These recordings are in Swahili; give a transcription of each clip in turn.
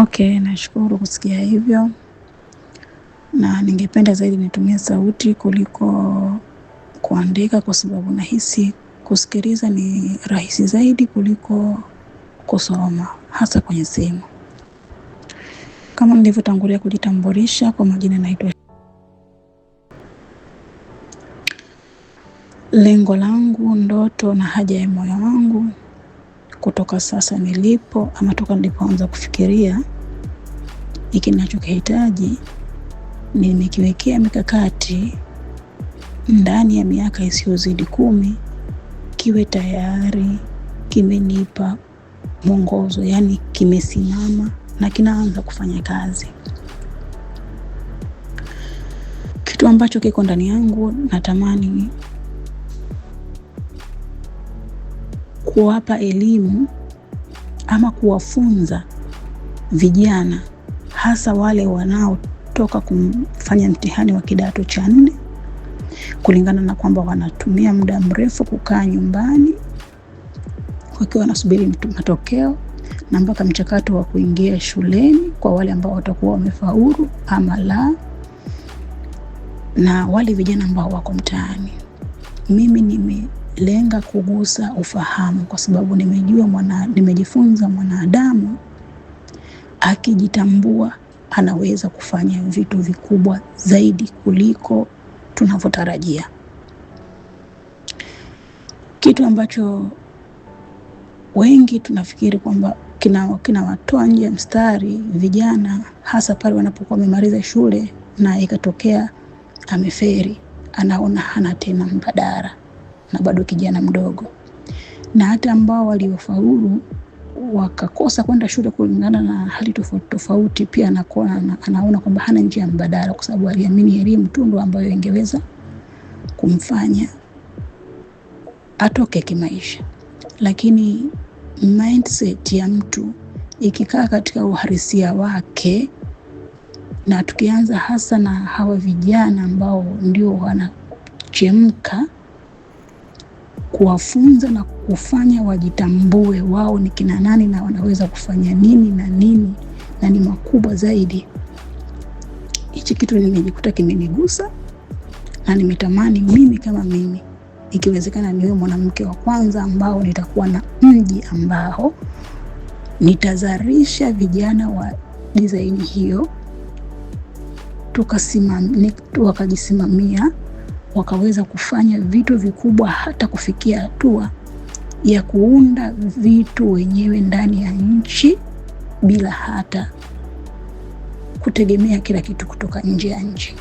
Okay, nashukuru kusikia hivyo, na ningependa zaidi nitumie sauti kuliko kuandika, kwa sababu nahisi kusikiliza ni rahisi zaidi kuliko kusoma, hasa kwenye simu. Kama nilivyotangulia kujitambulisha, kwa majina naitwa. Lengo langu, ndoto na haja ya moyo wangu kutoka sasa nilipo, ama toka nilipoanza kufikiria hiki ninachokihitaji, ni nikiwekea mikakati ndani ya miaka isiyozidi 10, kiwe tayari kimenipa mwongozo, yani kimesimama na kinaanza kufanya kazi. Kitu ambacho kiko ndani yangu, natamani kuwapa elimu ama kuwafunza vijana, hasa wale wanaotoka kufanya mtihani wa kidato cha 4, kulingana na kwamba wanatumia muda mrefu kukaa nyumbani wakiwa wanasubiri matokeo, na mpaka mchakato wa kuingia shuleni kwa wale ambao watakuwa wamefaulu ama la, na wale vijana ambao wako mtaani. Mimi nimelenga kugusa ufahamu, kwa sababu nimejifunza mwanadamu akijitambua anaweza kufanya vitu vikubwa zaidi kuliko tunavyotarajia. Kitu ambacho wengi tunafikiri kwamba kinawatoa nje ya mstari vijana, hasa pale wanapokuwa wamemaliza shule na ikatokea ameferi, anaona hana tena mbadala na bado kijana mdogo. Na hata ambao waliofaulu wakakosa kwenda shule kulingana na hali tofauti, pia anaona kwamba hana njia mbadala, kwa sababu aliamini elimu tu ndio ambayo ingeweza kumfanya atoke kimaisha. Lakini mindset ya mtu ikikaa katika uhalisia wake, na tukianza hasa na hawa vijana ambao ndio wanachemka, kuwafunza na kufanya wajitambue wao ni kina nani na wanaweza kufanya nini na ni makubwa zaidi. Hichi kitu nimejikuta kimenigusa, na nimetamani mimi kama mimi, ikiwezekana niwe mwanamke wa kwanza ambao nitakuwa na mji ambao nitazalisha vijana wa design hiyo, wakajisimamia, wakaweza kufanya vitu vikubwa, hata kufikia hatua ya kuunda vitu wenyewe ndani ya nchi bila hata kutegemea kila kitu kutoka nje ya nchi.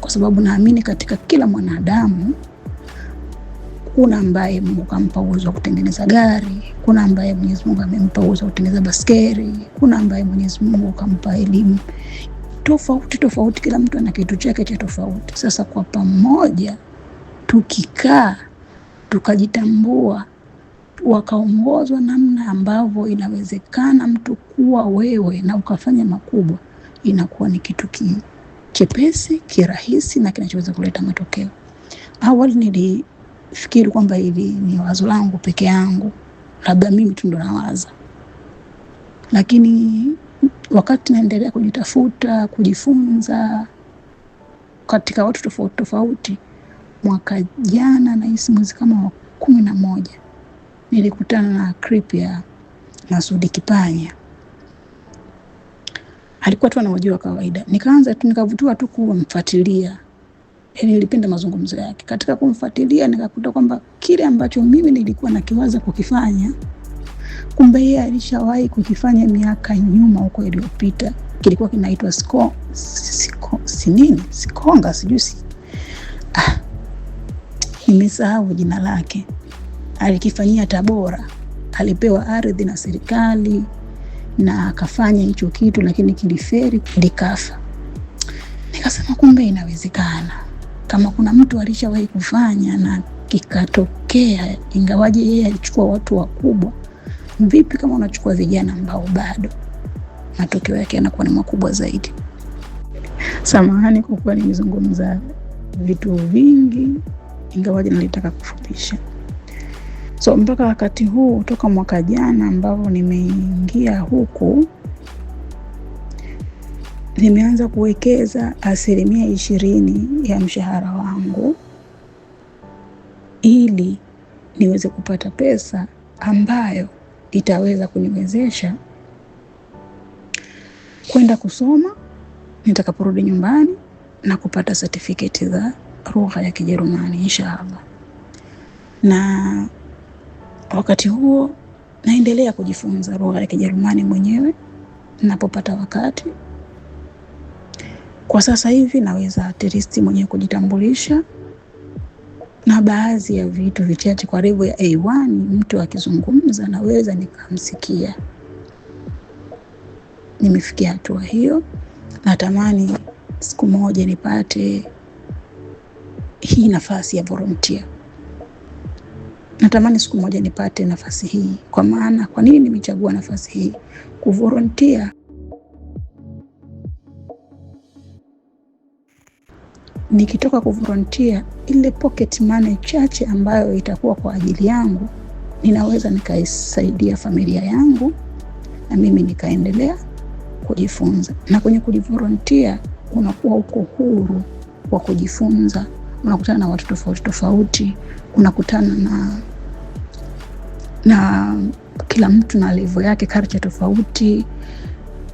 Kwa sababu naamini katika kila mwanadamu kuna ambaye Mungu kampa uwezo wa kutengeneza gari, kuna ambaye Mwenyezi Mungu amempa uwezo wa kutengeneza baskeli, kuna ambaye Mwenyezi Mungu kampa elimu tofauti. Kila mtu ana kitu chake cha tofauti. Sasa kwa pamoja tukikaa, tukajitambua, wakaongozwa namna ambavyo inawezekana mtu kuwa wewe na ukafanya makubwa, inakuwa ni kitu chepesi, kirahisi na kinachoweza kuleta matokeo. Awali nilifikiri kwamba hili ni wazo langu peke yangu, labda mimi tu ndo nawaza. Lakini wakati naendelea kujitafuta, kujifunza katika watu tofauti, mwaka jana nahisi mwezi kama wa 11, nilikutana na clip ya Masudi Kipanya. Alikuwa tu anawajua kawaida. Nikavutiwa tu kumfuatilia. Nilipenda mazungumzo yake. Katika kumfuatilia nikakuta kwamba kile ambacho mimi nilikuwa nakiwaza kukifanya, kumbe yeye alishawahi kukifanya miaka nyuma huko iliyopita. Kilikuwa kinaitwa Sikonga, nimesahau jina lake. Alikifanyia Tabora. Alipewa ardhi na serikali na akafanya hicho kitu, lakini kiliferi, likafa. Nikasema kumbe inawezekana. Kama kuna mtu alishawahi kufanya na kikatokea, ingawaje yeye alichukua watu wakubwa, vipi kama unachukua vijana ambao bado matokeo yake yanakuwa ni makubwa zaidi? Samahani kwa kuwa nimezungumza vitu vingi, ingawaje nilitaka kufupisha. So mpaka wakati huu, toka mwaka jana ambao nimeingia huku, nimeanza kuwekeza 20% ya mshahara wangu ili niweze kupata pesa ambayo itaweza kuniwezesha kwenda kusoma nitakaporudi nyumbani na kupata certificate za lugha ya Kijerumani inshallah. Na wakati huo naendelea kujifunza lugha ya Kijerumani mwenyewe ninapopata wakati. Kwa sasa hivi naweza at least mwenyewe kujitambulisha na baadhi ya vitu vichache. Kwa level ya A1 mtu akizungumza naweza nikamsikia. Nimefikia hatua hiyo. Natamani siku moja nipate hii nafasi ya volunteer. Natamani siku moja nipate nafasi hii. Kwa maana kwa nini nimechagua nafasi hii? Kuvolunteer nikitoka kuvolunteer, ile pocket money chache ambayo itakuwa kwa ajili yangu, ninaweza nikaisaidia familia yangu na mimi nikaendelea kujifunza. Na kwenye kujivolunteer unakuwa uko huru wa kujifunza, unakutana na watu tofauti tofauti, unakutana na kila mtu na level yake, culture tofauti,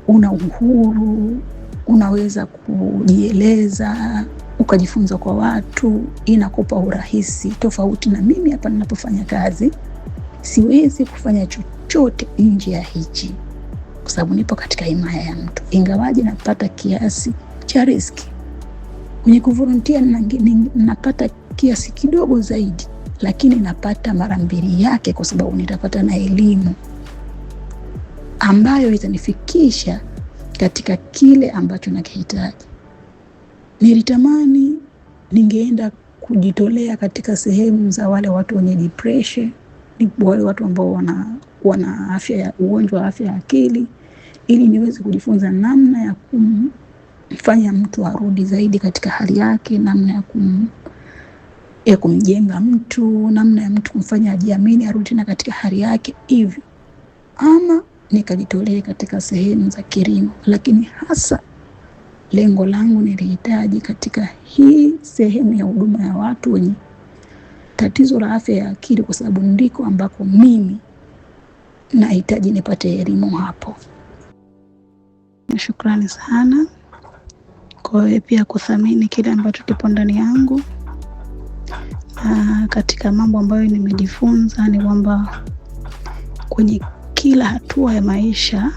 una uhuru, unaweza kujieleza, ukajifunza kwa watu, inakupa urahisi. Tofauti na mimi hapa ninapofanya kazi, siwezi kufanya chochote nje ya hichi kwa sababu nipo katika himaya ya mtu, ingawaje napata kiasi cha riski. Kwenye kuvolunteer napata kiasi kidogo zaidi, lakini napata mara 2 yake kwa sababu nitapata na elimu ambayo itanifikisha katika kile ambacho nakihitaji. Nilitamani ningeenda kujitolea katika sehemu za wale watu wenye depression, wale watu ambao wana afya ya ugonjwa wa afya ya akili, ili niweze kujifunza namna ya kumfanya mtu arudi zaidi katika hali yake, namna ya kumjenga mtu, namna ya mtu kumfanya ajiamini arudi tena katika hali yake hivyo. Ama nikajitolea katika sehemu za kilimo, lakini hasa lengo langu nilihitaji katika hii sehemu ya huduma ya watu wenye tatizo la afya ya akili, kwa sababu ndiko ambako mimi nahitaji nipate elimu hapo. Shukrani sana kwa wewe pia kuthamini kile ambacho kipo ndani yangu. Katika mambo ambayo nimejifunza ni kwamba kwenye kila hatua ya maisha,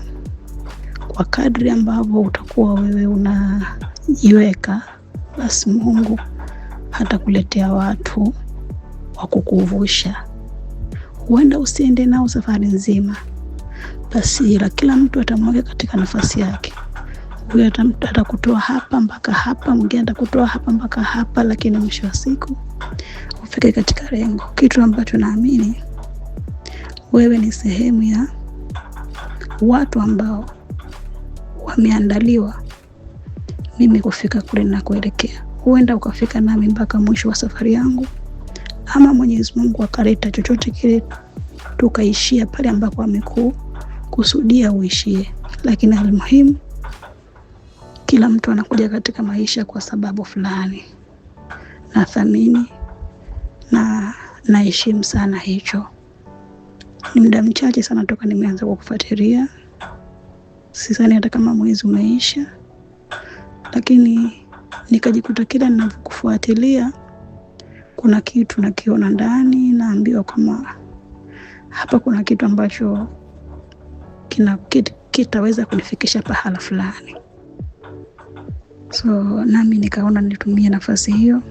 kwa kadri ambavyo utakuwa wewe unajiweka, basi Mungu hatakuletea watu wa kukuvusha. Huenda usiende nao safari nzima, basi kila mtu atamweka katika nafasi yake. Huyo atakutoa hapa mpaka hapa, mwingine atakutoa hapa mpaka hapa, lakini mwisho wa siku ufike katika lengo. Kitu ambacho naamini wewe ni sehemu ya watu ambao wameandaliwa mimi kufika kule na kuelekea. Huenda ukafika nami mpaka mwisho wa safari yangu, ama Mwenyezi Mungu akaleta chochote kile tukaishia pale ambako amekusudia uishie. Lakini almuhimu, kila mtu anakuja katika maisha kwa sababu fulani. Nathamini na naheshimu sana hicho. Ni muda mchache sana toka nimeanza kukufuatilia. Sidhani hata kama mwezi umeisha, lakini nikajikuta kila ninapokufuatilia kuna kitu nakiona ndani, naambiwa kama hapa kuna kitu ambacho kitaweza kunifikisha pahala fulani. So nami nikaona nitumie nafasi hiyo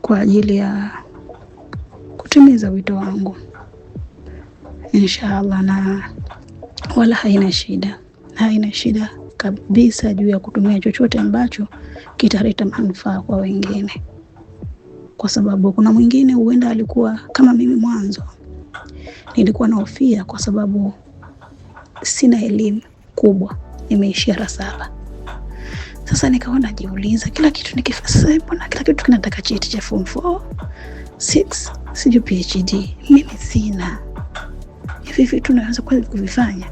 kwa ajili ya kutimiza wito wangu inshallah, na wala haina shida kabisa juu ya kutumia chochote ambacho kitaleta manufaa kwa wengine. Kwa sababu kuna mwingine huenda alikuwa kama mimi mwanzo, nilikuwa nahofia kwa sababu sina elimu kubwa, nimeishia darasa 7. Sasa nikaona jiuliza, kila kitu nikifanya, mbona kila kitu kinataka cheti cha form 4, 6, sijui PhD. Mimi sina. Hivi vitu naweza kweli kuvifanya?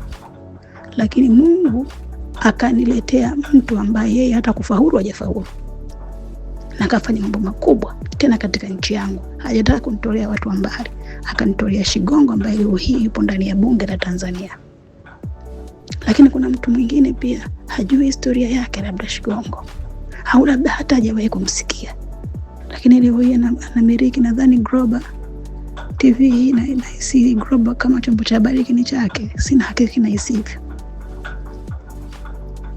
Lakini Mungu akaniletea mtu ambaye yeye hata kufaulu hajafaulu, na kafanya mambo makubwa tena katika nchi yangu. Hajataka kunitolea watu wa mbali, akanitolea Shigongo ambaye leo hii yupo ndani ya bunge la Tanzania. Lakini kuna mtu mwingine pia hajui historia yake, labda Shigongo, au labda hata hajawahi kumsikia, lakini leo hii anamiliki nadhani Global TV na isi Global kama chombo cha habari kini chake, sina hakika na isivyo.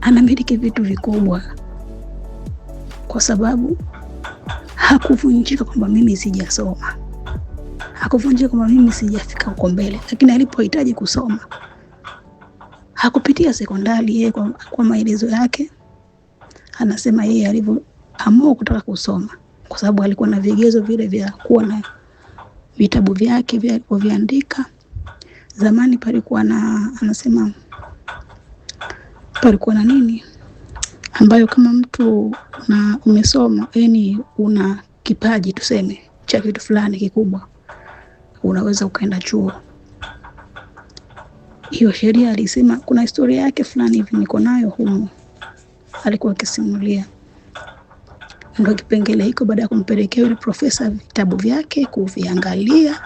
Anamiliki vitu vikubwa kwa sababu hakuvunjika kwamba mimi sijasoma, hakuvunjika kwamba mimi sijafika huko mbele. Lakini alipohitaji kusoma hakupitia sekondari. Yeye kwa maelezo yake anasema yeye alivyoamua kutaka kusoma kwa sababu alikuwa na vigezo vile vya kuwa na vitabu vyake vya alivyoandika. Zamani palikuwa na, anasema palikuwa na nini ambayo kama mtu na umesoma, yani una kipaji tuseme cha kitu fulani kikubwa, unaweza ukaenda chuo. Hiyo sheria alisema, kuna historia yake fulani hivi niko nayo humu, alikuwa akisimulia. Ndio kipengele hiko, baada ya kumpelekea yule profesa vitabu vyake kuviangalia,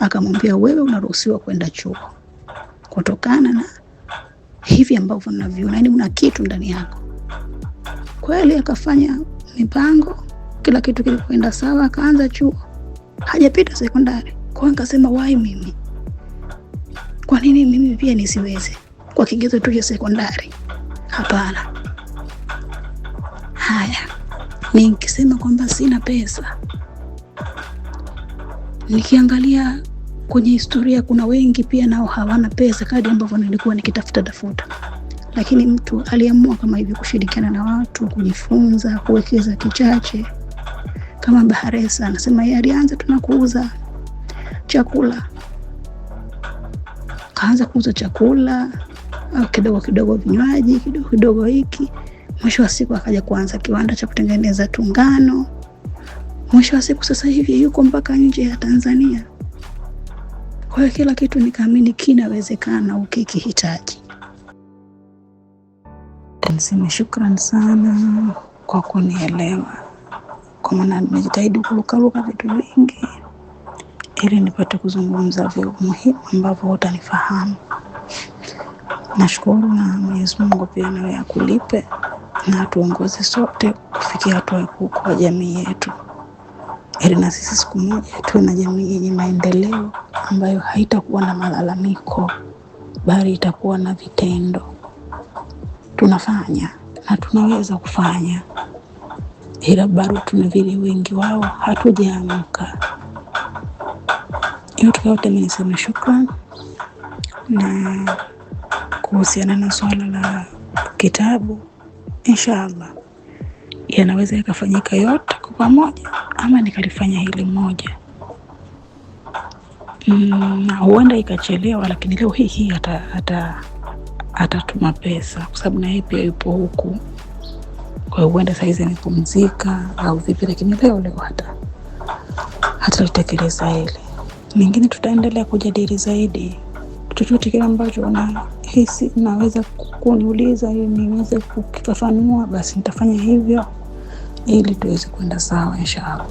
akamwambia wewe unaruhusiwa kwenda chuo kutokana na hivi ambavyo unaviona, yani una kitu ndani yako. Kweli akafanya mipango, kila kitu kilikwenda sawa, akaanza chuo. Hajapita sekondari. Kwa hiyo akasema why mimi? Kwa nini mimi pia nisiweze? Kwa kigezo tu cha sekondari? Hapana. Haya, nikisema kwamba sina pesa, nikiangalia kwenye historia kuna wengi pia nao hawana pesa kadri ambavyo nilikuwa nikitafuta. Lakini mtu aliamua kama hivi kushirikiana na watu, kujifunza, kuwekeza kichache. Kama Baharesa anasema yeye alianza tunakuuza chakula, kaanza kuuza chakula kidogo kidogo, vinywaji kidogo kidogo hiki. Mwisho wa siku akaja kuanza kiwanda cha kutengeneza tungano. Mwisho wa siku sasa hivi yuko mpaka nje ya Tanzania. Kwa hiyo kila kitu nikaamini kinawezekana ukikihitaji. Niseme shukrani sana kwa kunielewa, kwa maana nimejitahidi kurukaruka vitu vingi ili nipate kuzungumza vya muhimu ambavyo utanifahamu. Nashukuru, na Mwenyezi Mungu pia nawe akulipe na tuongoze sote kufikia hatua kwa jamii yetu, ili na sisi siku moja tuwe na jamii yenye maendeleo ambayo haitakuwa na malalamiko, bali itakuwa na vitendo. Tunafanya na tunaweza kufanya, ila bado tuna vile wengi wao hatujaamka. Yote mimi niseme shukrani. Na kuhusiana na swala la kitabu, inshallah yanaweza yakafanyika yote kwa pamoja, ama nikalifanya hili moja. Na huenda ikachelewa, lakini leo hii atatuma pesa kwa sababu na yeye pia yupo huku. Kwa hiyo huenda saizi amepumzika au vipi, lakini leo hata litekeleza hili. Mengine tutaendelea kujadili zaidi. Chochote kile ambacho unahisi naweza kuniuliza ili niweze kukifafanua, basi nitafanya hivyo ili tuweze kwenda sawa inshallah.